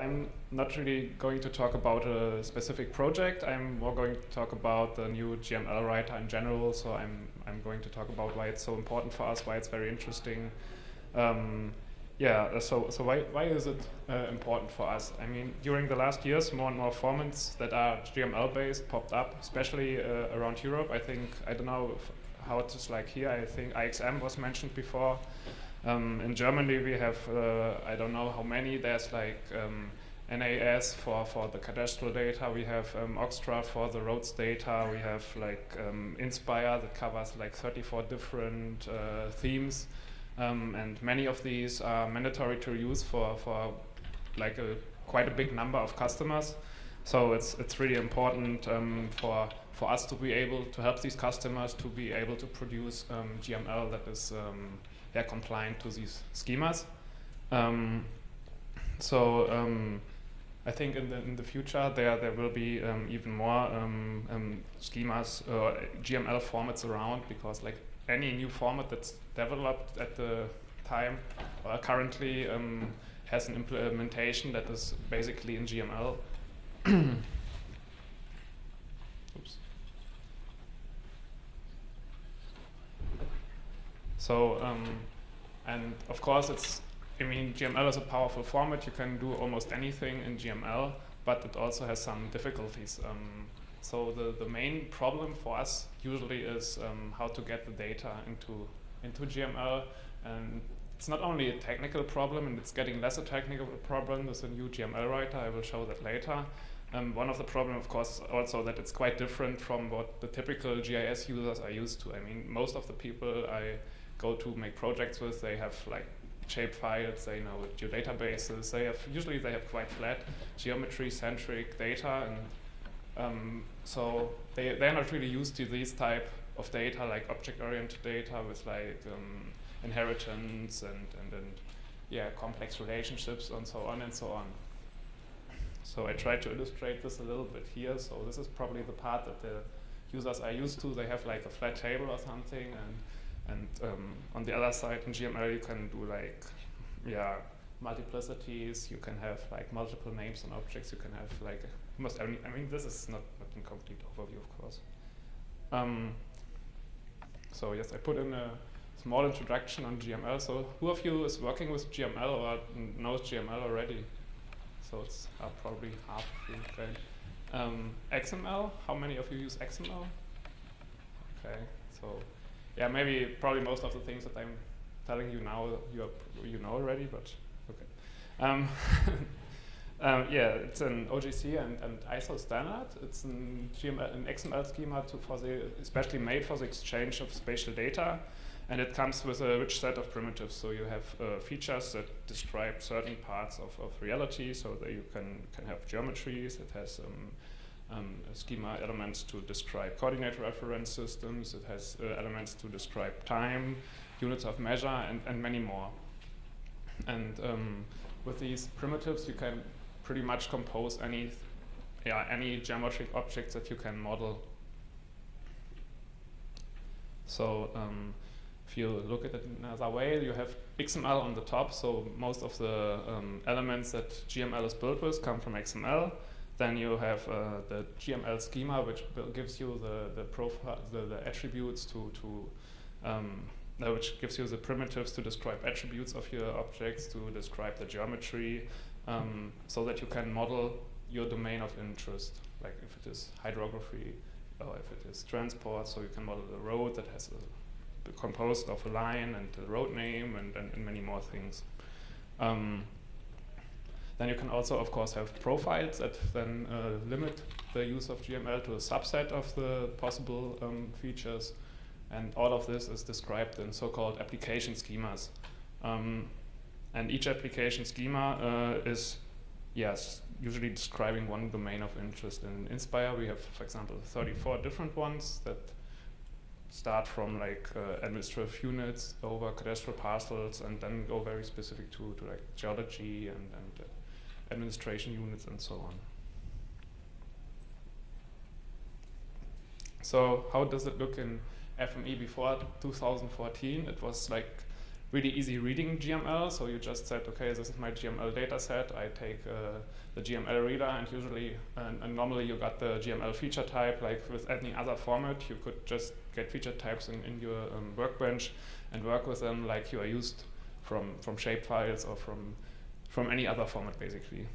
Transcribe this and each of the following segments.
I'm not really going to talk about a specific project. I'm more going to talk about the new GML writer in general. So I'm going to talk about why it's so important for us, why it's very interesting. So why is it important for us? I mean, during the last years, more and more formats that are GML based popped up, especially around Europe. I don't know how it is like here. I think IXM was mentioned before. In Germany, we have, I don't know how many, there's like NAS for the cadastral data, we have Oxtra for the roads data, we have like Inspire that covers like 34 different themes, and many of these are mandatory to use for like quite a big number of customers. So it's really important for us to be able to help these customers to be able to produce GML that is compliant to these schemas. I think in the future there will be even more schemas or GML formats around, because like any new format that's developed at the time or currently has an implementation that is basically in GML. Oops. So, and of course GML is a powerful format. You can do almost anything in GML, but it also has some difficulties. So the main problem for us usually is how to get the data into GML. And it's not only a technical problem, and it's getting less a technical problem with the new GML writer. I will show that later. One of the problems, of course, is also that it's quite different from what the typical GIS users are used to. I mean, most of the people I go to make projects with, they have like shape files, they know geodatabases, usually they have quite flat geometry-centric data, and so they're not really used to these type of data, like object-oriented data with like inheritance and complex relationships and so on and so on. So I tried to illustrate this a little bit here. So this is probably the part that the users are used to. They have like a flat table or something, and on the other side in GML you can do like multiplicities. You can have like multiple names on objects. You can have like this is not a complete overview, of course. So yes, I put in a small introduction on GML. So who of you is working with GML or knows GML already? So it's probably half of you. Okay. XML. How many of you use XML? Okay. So yeah, probably most of the things that I'm telling you now you know already, but okay. It's an OGC and ISO standard. It's an XML schema especially made for the exchange of spatial data, and it comes with a rich set of primitives. So you have features that describe certain parts of reality, so that you can have geometries. It has schema elements to describe coordinate reference systems. It has elements to describe time, units of measure, and many more. And with these primitives, you can pretty much compose any geometric objects that you can model. So if you look at it another way, you have XML on the top. So most of the elements that GML is built with come from XML. Then you have the GML schema, which gives you the profile, the attributes which gives you the primitives to describe attributes of your objects, to describe the geometry, so that you can model your domain of interest, like if it is hydrography or if it is transport. So you can model the road that has composed of a line and the road name and many more things. Then you can also, of course, have profiles that then limit the use of GML to a subset of the possible features. And all of this is described in so-called application schemas. And each application schema is usually describing one domain of interest. In Inspire, we have, for example, 34 different ones that start from like administrative units over cadastral parcels, and then go very specific to like geology and administration units and so on. So how does it look in FME before 2014? It was like really easy reading GML. So you just said, okay, this is my GML data set. I take the GML reader, and usually, and normally you got the GML feature type. Like with any other format, you could just get feature types in your workbench and work with them like you are used from shapefiles or from any other format, basically.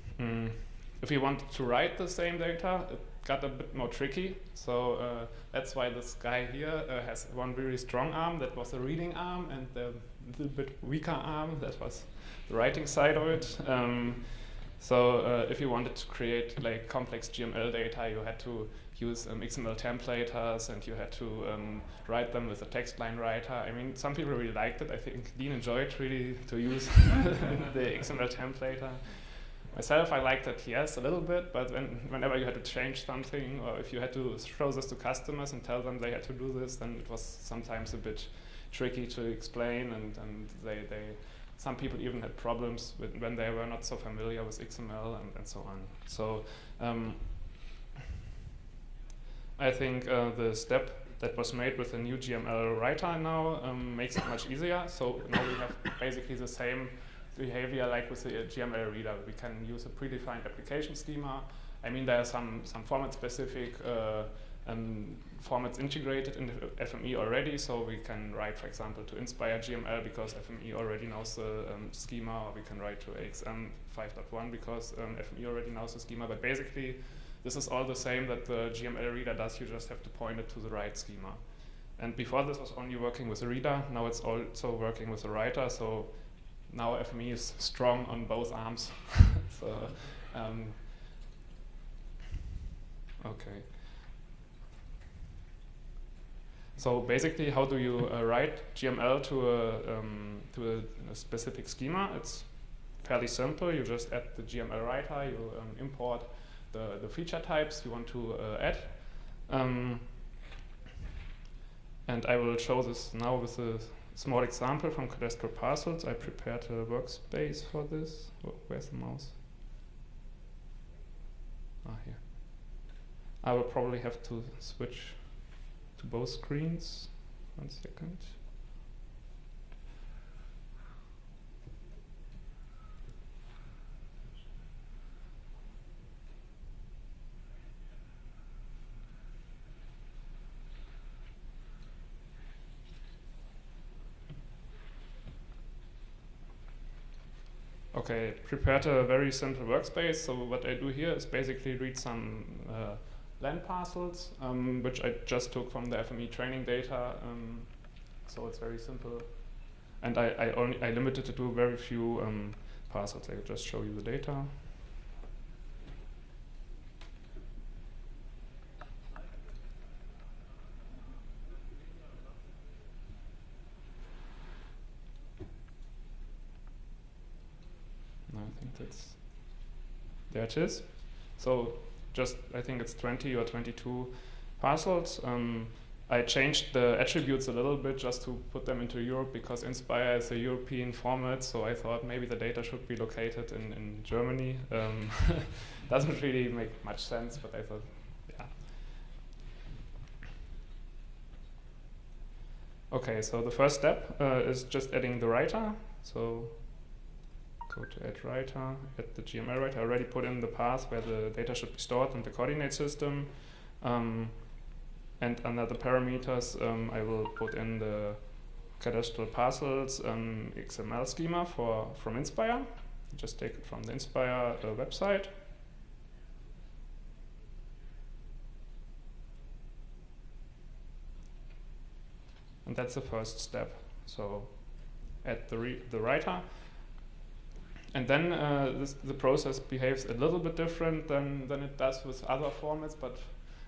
If you wanted to write the same data, it got a bit more tricky. So that's why this guy here has one very strong arm that was the reading arm, and the little bit weaker arm that was the writing side of it. So if you wanted to create like complex GML data, you had to use XML templators, and you had to write them with a text line writer. I mean, some people really liked it. I think Dean enjoyed really to use the XML templator. Myself, I liked it, yes, a little bit, but whenever you had to change something, or if you had to show this to customers and tell them they had to do this, then it was sometimes a bit tricky to explain, and some people even had problems when they were not so familiar with XML and so on. So I think the step that was made with the new GML writer now makes it much easier. So now we have basically the same behavior like with the GML reader. We can use a predefined application schema. I mean, there are some format-specific formats integrated in the FME already, so we can write, for example, to Inspire GML because FME already knows the schema, or we can write to AXM 5.1 because FME already knows the schema. But basically, this is all the same that the GML reader does. You just have to point it to the right schema. And before this was only working with the reader. Now it's also working with the writer. So now FME is strong on both arms. So, okay. So basically, how do you write GML to a specific schema? It's fairly simple. You just add the GML writer. You import the feature types you want to add. And I will show this now with a small example from cadastral parcels. I prepared a workspace for this. Where's the mouse? Ah, here. I will probably have to switch to both screens. 1 second. Okay, prepared a very simple workspace. So what I do here is basically read some land parcels, which I just took from the FME training data. So it's very simple. And I limited it to very few parcels. I will just show you the data. I think that's, there it is. So just, I think it's 20 or 22 parcels. I changed the attributes a little bit just to put them into Europe because Inspire is a European format, so I thought maybe the data should be located in Germany. Doesn't really make much sense, but I thought, yeah. Okay, so the first step is just adding the writer. So go to add writer, add the GML writer. I already put in the path where the data should be stored in the coordinate system. And under the parameters, I will put in the cadastral parcels XML schema from Inspire. Just take it from the Inspire website. And that's the first step. So add the writer. And then the process behaves a little bit different than it does with other formats, but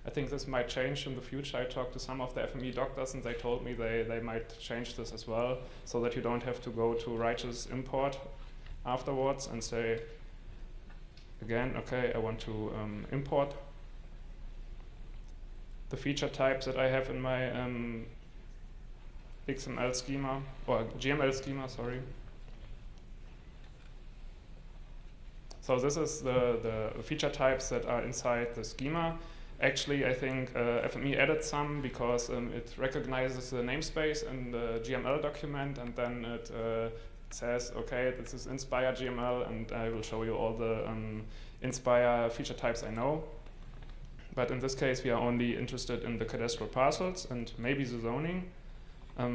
I think this might change in the future. I talked to some of the FME doctors and they told me they might change this as well, so that you don't have to go to righteous import afterwards and say, again, okay, I want to import the feature types that I have in my XML schema, or GML schema, sorry. So this is the feature types that are inside the schema. Actually, I think FME added some because it recognizes the namespace in the GML document, and then it says, okay, this is Inspire GML, and I will show you all the Inspire feature types I know. But in this case, we are only interested in the cadastral parcels and maybe the zoning,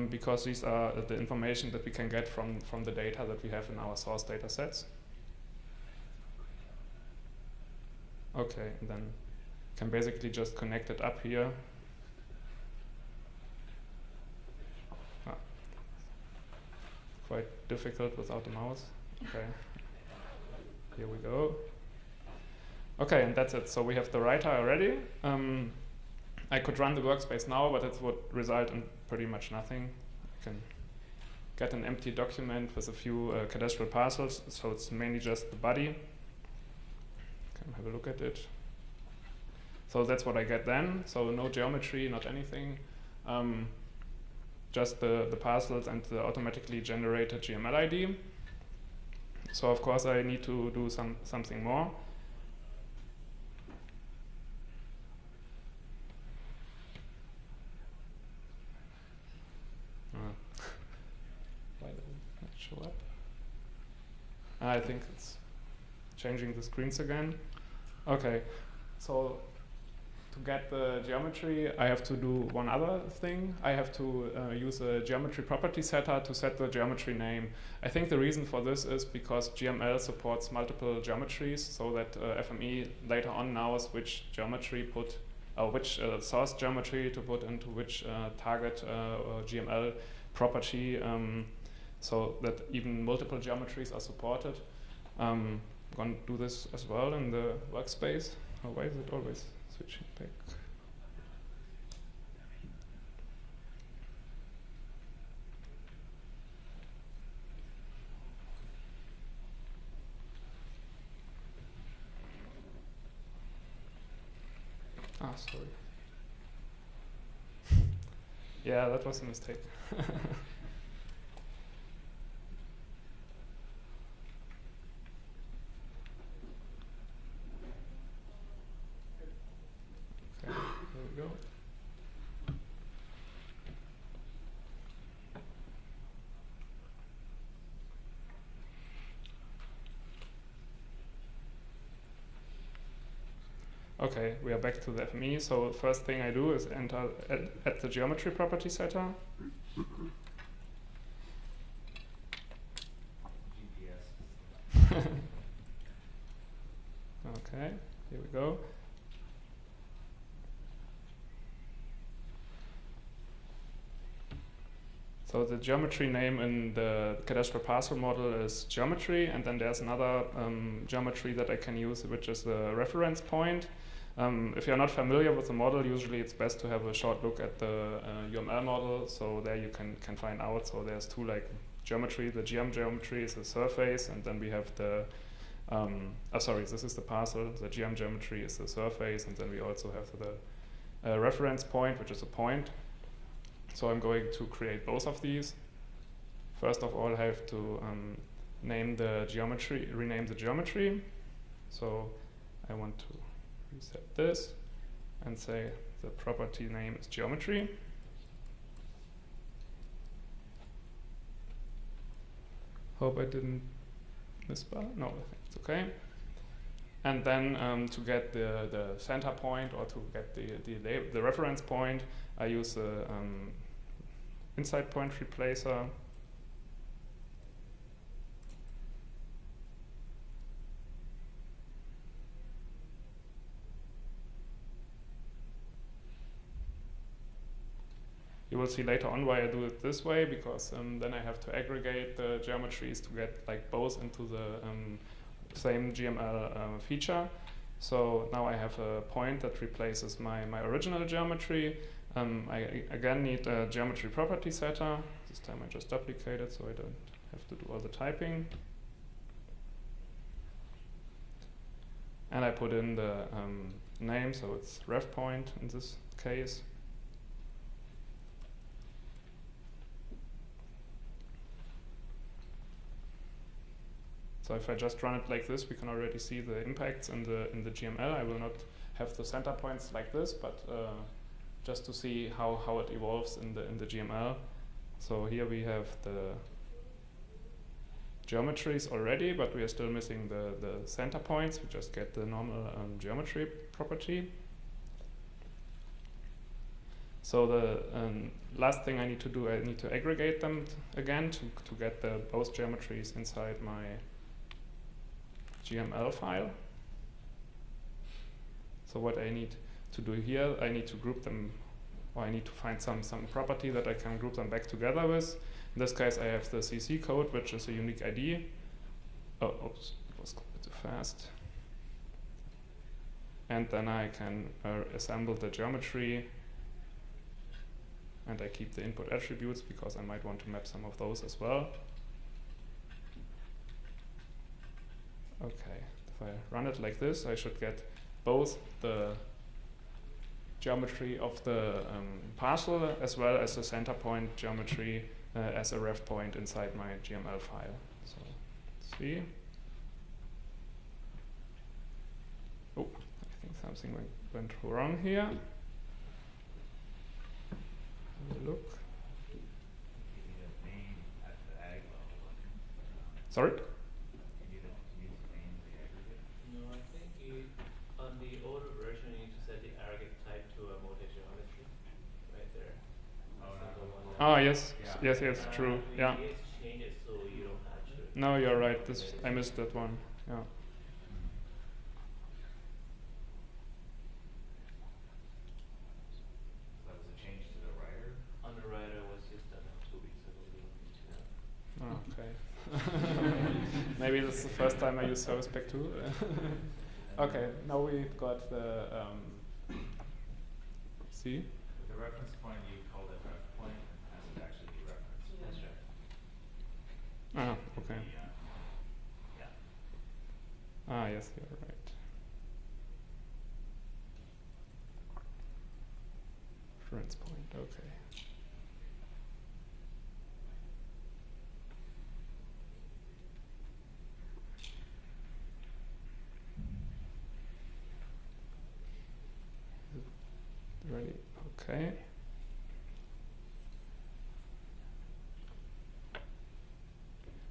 because these are the information that we can get from the data that we have in our source data sets. Okay, and then can basically just connect it up here. Quite difficult without the mouse. Okay, here we go. Okay, and that's it. So we have the writer already. I could run the workspace now, but it would result in pretty much nothing. You can get an empty document with a few cadastral parcels, so it's mainly just the body. Can have a look at it. So that's what I get then. So no geometry, not anything. Just the parcels and the automatically generated GML ID. So of course I need to do something more. Why did it not show up? I think it's changing the screens again. Okay, so to get the geometry, I have to do one other thing. I have to use a geometry property setter to set the geometry name. I think the reason for this is because GML supports multiple geometries, so that FME later on knows which geometry which source geometry to put into which target GML property, so that even multiple geometries are supported. I'm going to do this as well in the workspace. Oh, why is it always switching back? Ah, sorry. Yeah, that was a mistake. Go. Okay, we are back to the FME. So the first thing I do is enter at the geometry property setter. Okay, here we go. So the geometry name in the cadastral parcel model is geometry, and then there's another geometry that I can use, which is the reference point. If you're not familiar with the model, usually it's best to have a short look at the UML model, so there you can find out. So there's two geometry. The GM geometry is the surface, and then we have the this is the parcel. The GM geometry is the surface, and then we also have the reference point, which is a point. So I'm going to create both of these. First of all, I have to rename the geometry. So I want to reset this and say the property name is geometry. Hope I didn't misspell. No, I think it's okay. And then to get the center point, or to get the reference point, I use the inside point replacer. You will see later on why I do it this way, because then I have to aggregate the geometries to get both into the same GML feature. So now I have a point that replaces my original geometry. I again need a geometry property setter. This time I just duplicate it so I don't have to do all the typing. And I put in the name, so it's ref point in this case. So if I just run it like this, we can already see the impacts in the GML. I will not have the center points like this, but just to see how it evolves in the GML. So here we have the geometries already, but we are still missing the center points. We just get the normal geometry property. So the last thing I need to do, I need to aggregate them again to get both geometries inside my GML file. So what I need to do here, I need to group them, or I need to find some property that I can group them back together with. In this case, I have the CC code, which is a unique ID. Oh, oops, it was a bit too fast. And then I can assemble the geometry, and I keep the input attributes because I might want to map some of those as well. Okay, if I run it like this, I should get both the geometry of the parcel as well as the center point geometry as a ref point inside my GML file. So let's see. Oh, I think something went wrong here. Look. Sorry? No, I think on the older version you need to set the aggregate type to a multi-geometry right there. Oh, yes, yes, true. Yeah. Change it so you don't have to. No, you're right. I missed that one. Yeah. That was a change to the writer? On the writer was just done 2 weeks ago. Oh, okay. Maybe this is the first time I use service pack 2. Okay, now we've got the see. The reference point, you called it ref point, and has it actually be referenced? That's right. Ah, okay. Yeah. Ah, yes, you're right. Reference point, okay. Ready? Okay.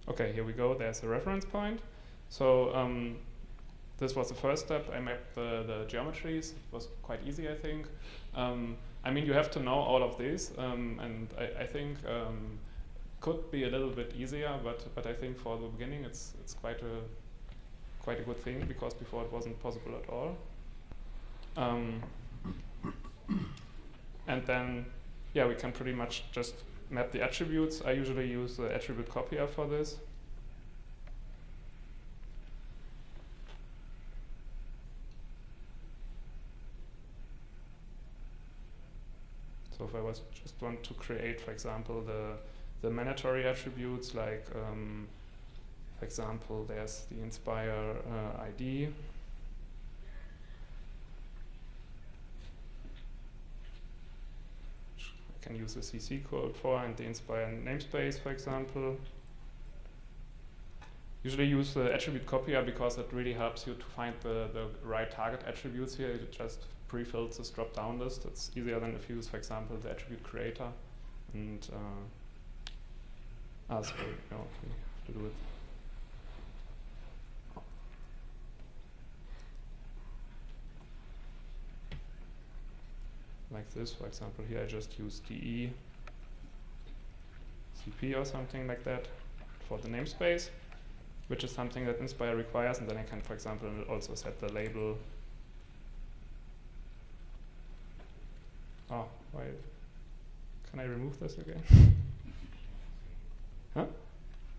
Okay, here we go. There's a reference point. So this was the first step. I mapped the geometries. It was quite easy, I think. I mean, you have to know all of these, and I think could be a little bit easier, but I think for the beginning it's quite a good thing because before it wasn't possible at all. And then, yeah, we can pretty much just map the attributes. I usually use the attribute copier for this. So if I was just want to create, for example, the mandatory attributes, like, for example, there's the Inspire ID. Can use the CC code for, and the Inspire namespace, for example. Usually use the attribute copier because it really helps you to find the right target attributes here. It just pre-fills this drop-down list. It's easier than if you use, for example, the attribute creator. And sorry, no, we have to do it. Like this, for example, here I just use DE CP or something like that for the namespace, which is something that Inspire requires, and then I can, for example, also set the label. Oh, why can I remove this again? Huh? I don't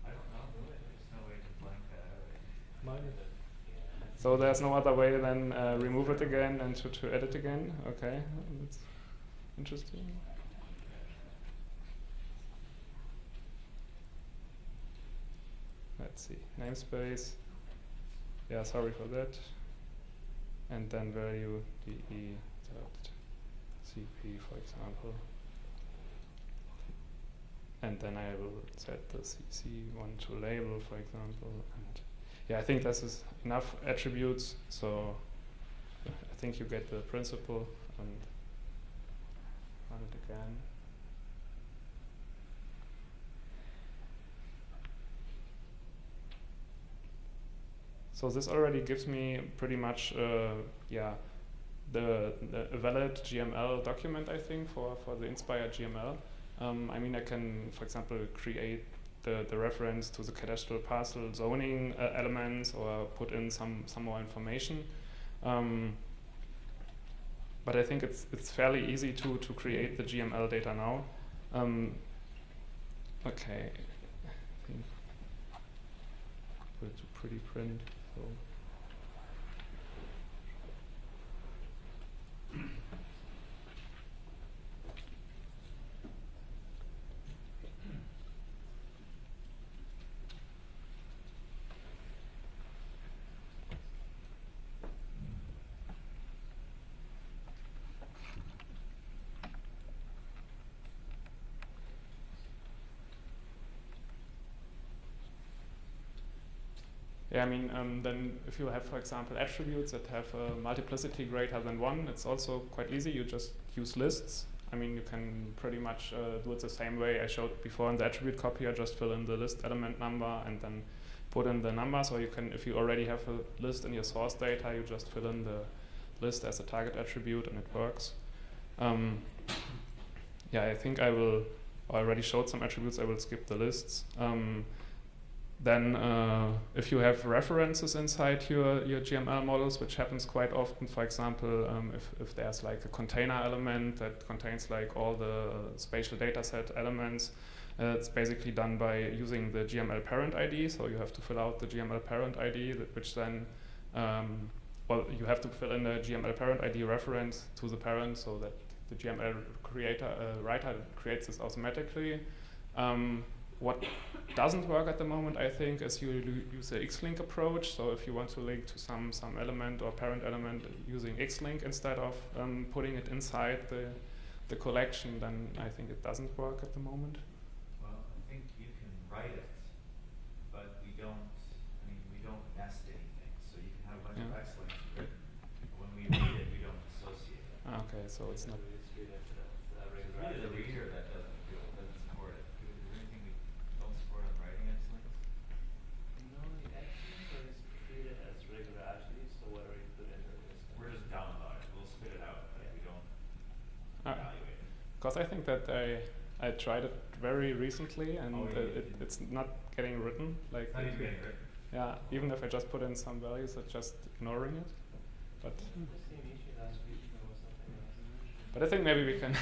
know, there's no way to blank that out. So there's no other way than remove it again and to edit again? Okay, that's interesting. Let's see, namespace. Yeah, sorry for that. And then value de.cp, for example. And then I will set the cc1 to label, for example. And yeah, I think this is enough attributes, so I think you get the principle, and run it again. So this already gives me pretty much, yeah, a valid GML document, I think, for the Inspire GML. I mean, I can, for example, create the reference to the cadastral parcel zoning elements, or put in some more information. But I think it's fairly easy to create the GML data now. Okay, I think put it to pretty print. So. Yeah, I mean, then if you have, for example, attributes that have a multiplicity greater than 1, it's also quite easy. You just use lists. I mean, you can pretty much do it the same way I showed before in the attribute copier. Just fill in the list element number and then put in the numbers. Or you can, if you already have a list in your source data, you just fill in the list as a target attribute, and it works. Yeah, I think I already showed some attributes. I will skip the lists. Then if you have references inside your GML models, which happens quite often, for example, if there's like a container element that contains like all the spatial dataset elements, it's basically done by using the GML parent ID. So you have to fill out the GML parent ID, which then, well, you have to fill in the GML parent ID reference to the parent so that the GML writer creates this automatically. What doesn't work at the moment, I think, is you use the X-link approach. So if you want to link to some element or parent element using X-link instead of putting it inside the collection, then I think it doesn't work at the moment. Well, I think you can write it, but we don't nest anything. So you can have a bunch of X-links written, but when we read it, we don't associate it. Okay, so it's not. It's really the reader that doesn't support it. Is there anything we don't support on writing X-links? No, the X-links are treated as regular attributes, so whatever you put in there is. We're just dumb about it. We'll spit it out, but we don't evaluate it. Because I think that I tried it very recently, and it's not getting written. Like not even getting written. Yeah, even if I just put in some values, it's just ignoring it. But But I think maybe we can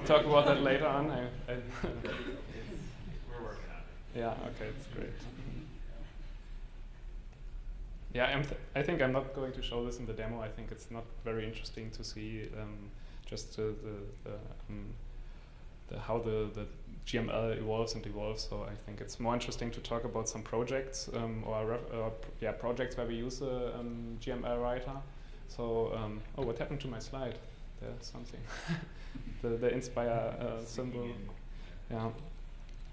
talk about that later on. We're working on it. Yeah, okay, it's great. Yeah, I think I'm not going to show this in the demo. I think it's not very interesting to see just how the GML evolves and evolves. So I think it's more interesting to talk about some projects projects where we use a GML writer. So, oh, what happened to my slide? There's something. the Inspire symbol. Yeah.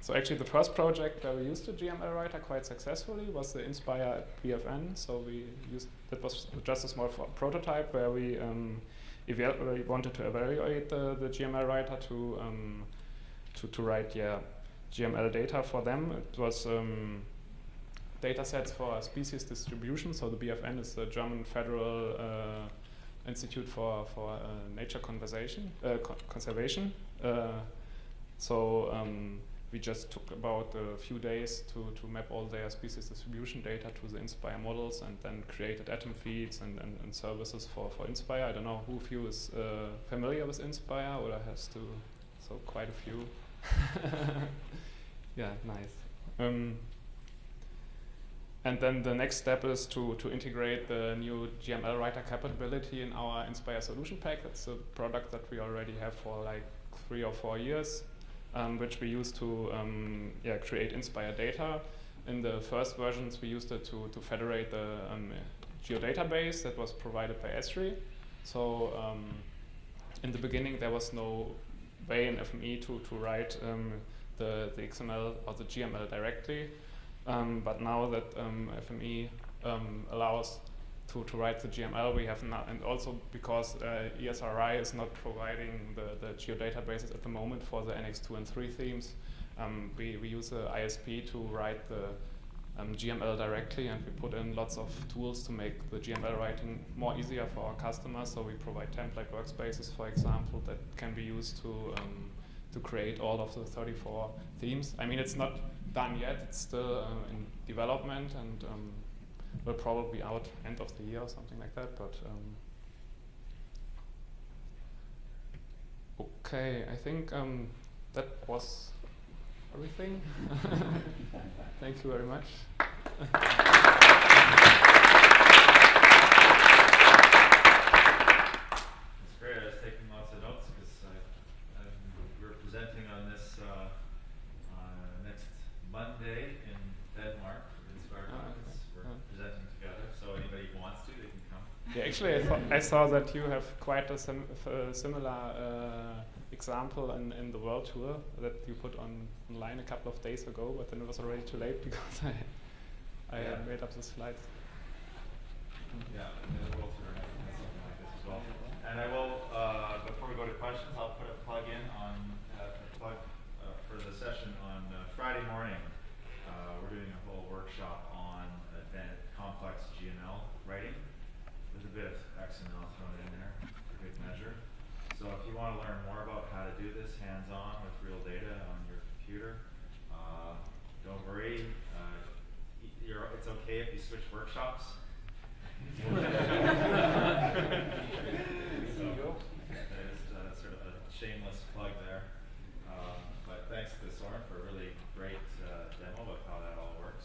So actually the first project where we used the GML writer quite successfully was the Inspire BFN. So that was just a small prototype where we wanted to evaluate the GML writer to write GML data for them. It was data sets for species distribution. So the BFN is the German Federal Institute for Nature Conservation. We just took about a few days to map all their species distribution data to the Inspire models, and then created atom feeds and services for Inspire. I don't know who of you is familiar with Inspire, or has to, so quite a few. Yeah, nice. And then the next step is to integrate the new GML writer capability in our Inspire solution pack. It's a product that we already have for like 3 or 4 years, which we use to create Inspire data. In the first versions, we used it to federate the geodatabase that was provided by Esri. So in the beginning, there was no way in FME to write the XML or the GML directly. But now that FME allows to write the GML. We have not, and also because ESRI is not providing the geodatabases at the moment for the NX2 and 3 themes, we use the ISP to write the GML directly, and we put in lots of tools to make the GML writing more easier for our customers. So we provide template workspaces, for example, that can be used to create all of the 34 themes. I mean, it's not done yet; it's still in development, and will probably be out end of the year or something like that. But okay, I think that was everything. Thank you very much. That's great. I was taking lots of notes because we're presenting on this next Monday in Denmark for the Inspire Conference. We're presenting together, so anybody who wants to, they can come. Yeah, actually, I saw that you have quite a similar example in the World Tour that you put online a couple of days ago, but then it was already too late because I made up the slides. Yeah, the World Tour has something like this as well. And I will, before we go to questions, I'll put a plug in on for the session on Friday morning. We're doing a whole workshop on complex GML writing with a bit of XML thrown in there for good measure. So if you want to learn more about how to do this hands-on with real data on your computer, don't worry. It's okay if you switch workshops. So that is sort of a shameless plug there. But thanks to Soren for a really great demo of how that all works.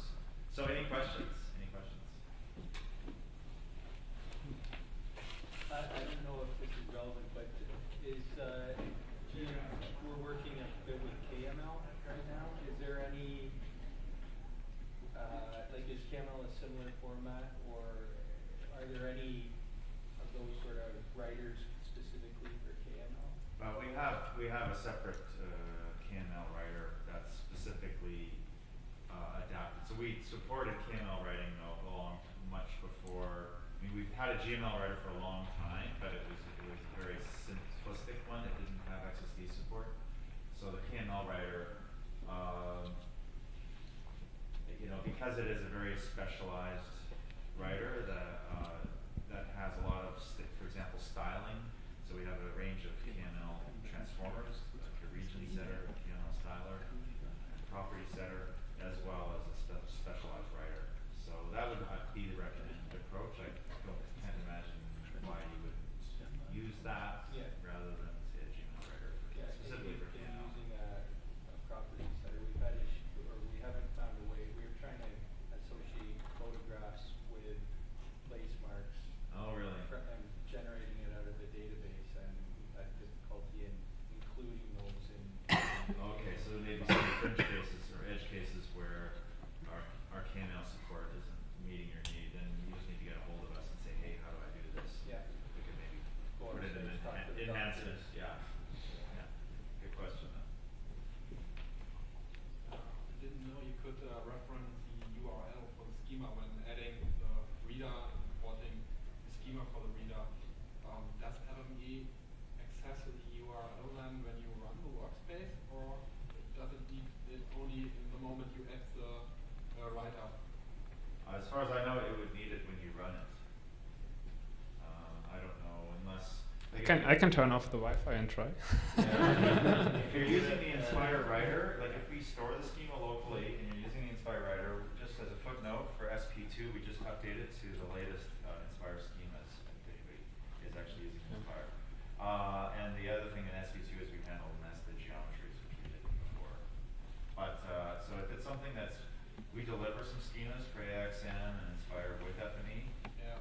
So any questions? Any questions? I don't know if this is relevant, but we're working a bit with KML right now. Is there any, is KML a similar format, or are there any of those sort of writers specifically for KML? We have a separate KML writer that's specifically adapted. So we supported KML writing much before. I mean, we've had a GML writer for a long time, but it was a very simplistic one. It didn't have XSD support. So the KML writer, because it is a very specialized writer that has a lot of, for example, styling. So we have a range of KML transformers, like a region setter, a KML styler, property setter, as well as a specialized writer. So that would be the recommended approach. I can't imagine why you would use that rather than say a GML writer specifically for KML. Using a property setter, we haven't found a way. We were trying to associate photographs with place marks. Oh, really? And generating it out of the database, and we've had difficulty in including those in. Okay, so there may be some fringe cases or edge cases where our KML support isn't meeting your need, and you just need to get a hold of us and say, hey, how do I do this? Yeah. We can maybe put it in enhancement. Yeah. Good question. I didn't know you could reference the URL for the schema when adding the reader and importing the schema for the reader. Does FME access the URL then when you run the workspace, or does it need it only in the moment you add the writer? As far as I know, it would need it when you run it. I don't know unless. I can turn off the Wi-Fi and try. If you're using the Inspire writer, like if we store the schema locally and you're using the Inspire writer, just as a footnote for SP2, we just updated to the latest Inspire schemas. Is actually using Inspire. And the other thing in SP2 is we handle nested geometries, which we did before. But so if it's something that's, we deliver some schemas for AXN and Inspire with FME. Yeah.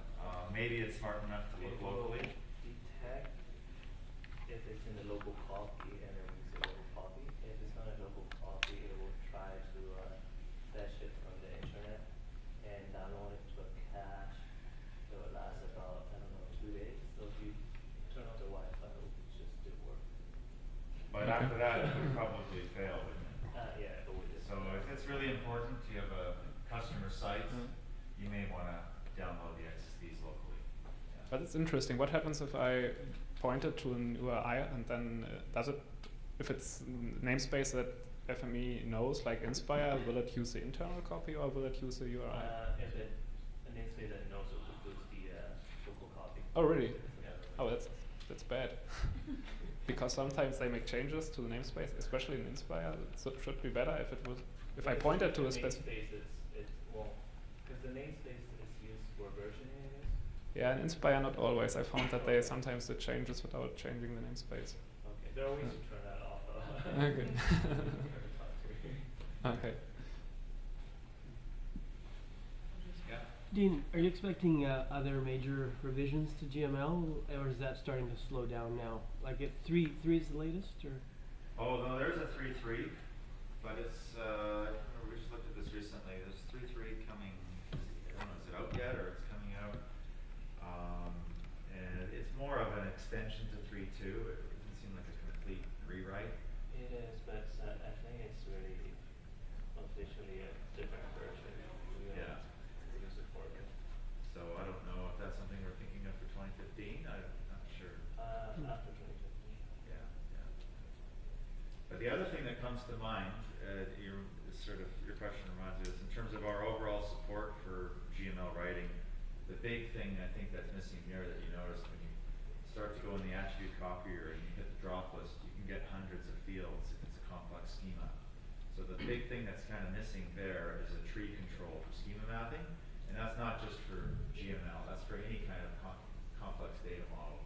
Maybe it's smart enough to look locally. Detect if it's in the local copy, and then use the local copy. If it's not a local copy, it will try to fetch it from the internet and download it to a cache. It will last about, 2 days. So if you turn on the Wi-Fi, it will just still work. But after that, it would probably fail, wouldn't it? Yeah, it would just. So if it's really important, you have a customer site, you may want to download the XSDs locally. But it's interesting. What happens if I point it to an URI and then does it, if it's namespace that FME knows, like Inspire, will it use the internal copy or will it use the URI? If it a namespace that knows it will use the local copy. Oh, really? Yeah. Oh, that's bad. Because sometimes they make changes to the namespace, especially in Inspire. So it should be better if it was, if I pointed to a specific. Namespace it won't, because the namespace is used for versioning, I guess. Yeah, in Inspire not always. I found that they sometimes did changes without changing the namespace. Okay, there are ways to turn that off. Okay. Okay. Yeah. Dean, are you expecting other major revisions to GML, or is that starting to slow down now? Like at 3.3 is the latest, or? Oh no, there's a 3.3, but it's we just looked at this recently. There's 3.3 coming. I don't know, is it out yet or it's coming out? And it's more of an extension to 3.2. It doesn't seem like a complete rewrite. It is, but I think it's really officially a different version. Yeah. We support it. So I don't know if that's something we're thinking of for 2015. I'm not sure. After 2015. Yeah, yeah. But the other thing that comes to mind, your question reminds me of this, in terms of our overall support for GML writing, the big thing I think that's missing here that you notice when you start to go in the attribute copier and you hit the drop list, you can get hundreds of fields if it's a complex schema. So the big thing that's kind of missing there is a tree control for schema mapping, and that's not just for GML, that's for any kind of complex data model.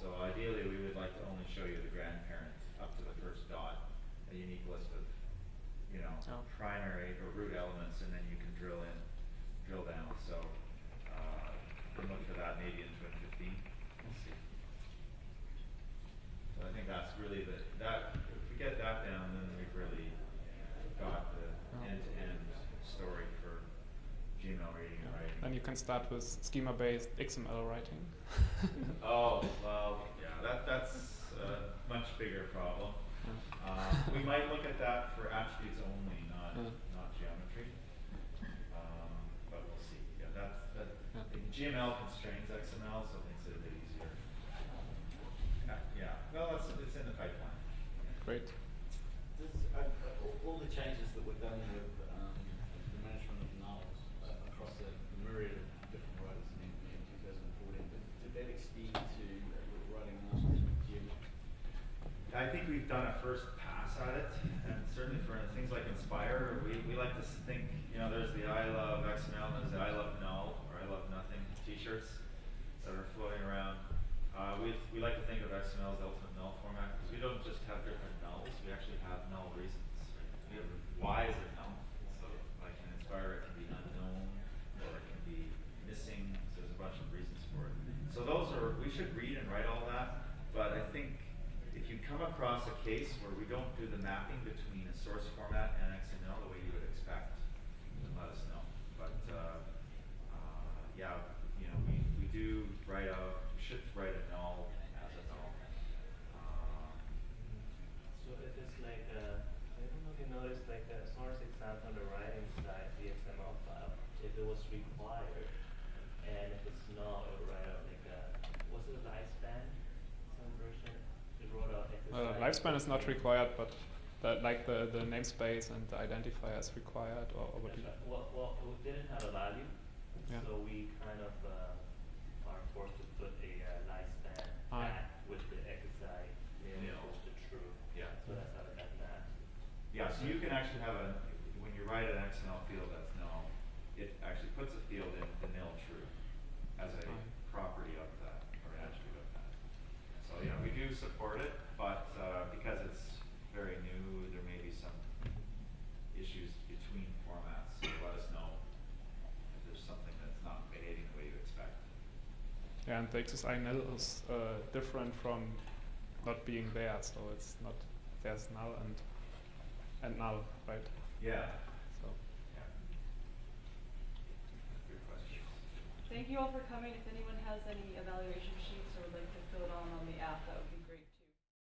So ideally we would like to only show you the grandparent up to the first dot, a unique list of, you know, primary or root elements, and then you can drill down. So we'll look for that maybe in 2015. We'll see. So I think that's really if we get that down, then we've really got the end-to-end story for GML reading and writing. And you can start with schema-based XML writing. Oh, well, yeah, that's a much bigger problem. We might look at that for attributes only, not geometry. But we'll see. Yeah, GML constrains XML, so it makes it a bit easier. Yeah, well, it's in the pipeline. Great. All the changes that were done with the management of nulls across the myriad of different writers in 2014, did that extend to writing nulls with GML? I think we've done a first pass at it, and certainly for things like Inspire, we like to think, you know, there's the I love XML and there's the I love null or I love nothing t-shirts that are floating around. We like to think of XML as the ultimate null format because we don't just have different nulls, we actually have null reasons. We have why is it null? So like in Inspire it can be unknown or it can be missing, so there's a bunch of reasons for it. So we should read and write all that, but I think if you come across a case where we don't do the mapping between a source format and XML the way you would expect, then let us know. But yeah, you know, we do write out, we should write a null as a null. So if it's like, I don't know if you noticed, like a source example on the writing side, the XML file, if it was required, and if it's not, it would write out like was it a lifespan? Some version? It wrote out Lifespan is not required, but like the namespace and the identifier is required, or what? Well, it didn't have a value, Yeah. so we kind of are forced to put a lifespan back with the XI nil equals to true. Yeah. So that's how it got that. Yeah, so you can actually have when you write an XML field that's null, it actually puts a field in the nil true as a property of that, or an attribute of that. So yeah, we do support it, but because it's very new, there may be some issues between formats. So let us know if there's something that's not behaving the way you expect. Yeah, and the XSI nil is different from not being there, so it's not, there's null and null, right? Yeah. So. Yeah. Good question. Thank you all for coming. If anyone has any evaluation sheets or would like to fill it on the app, that would be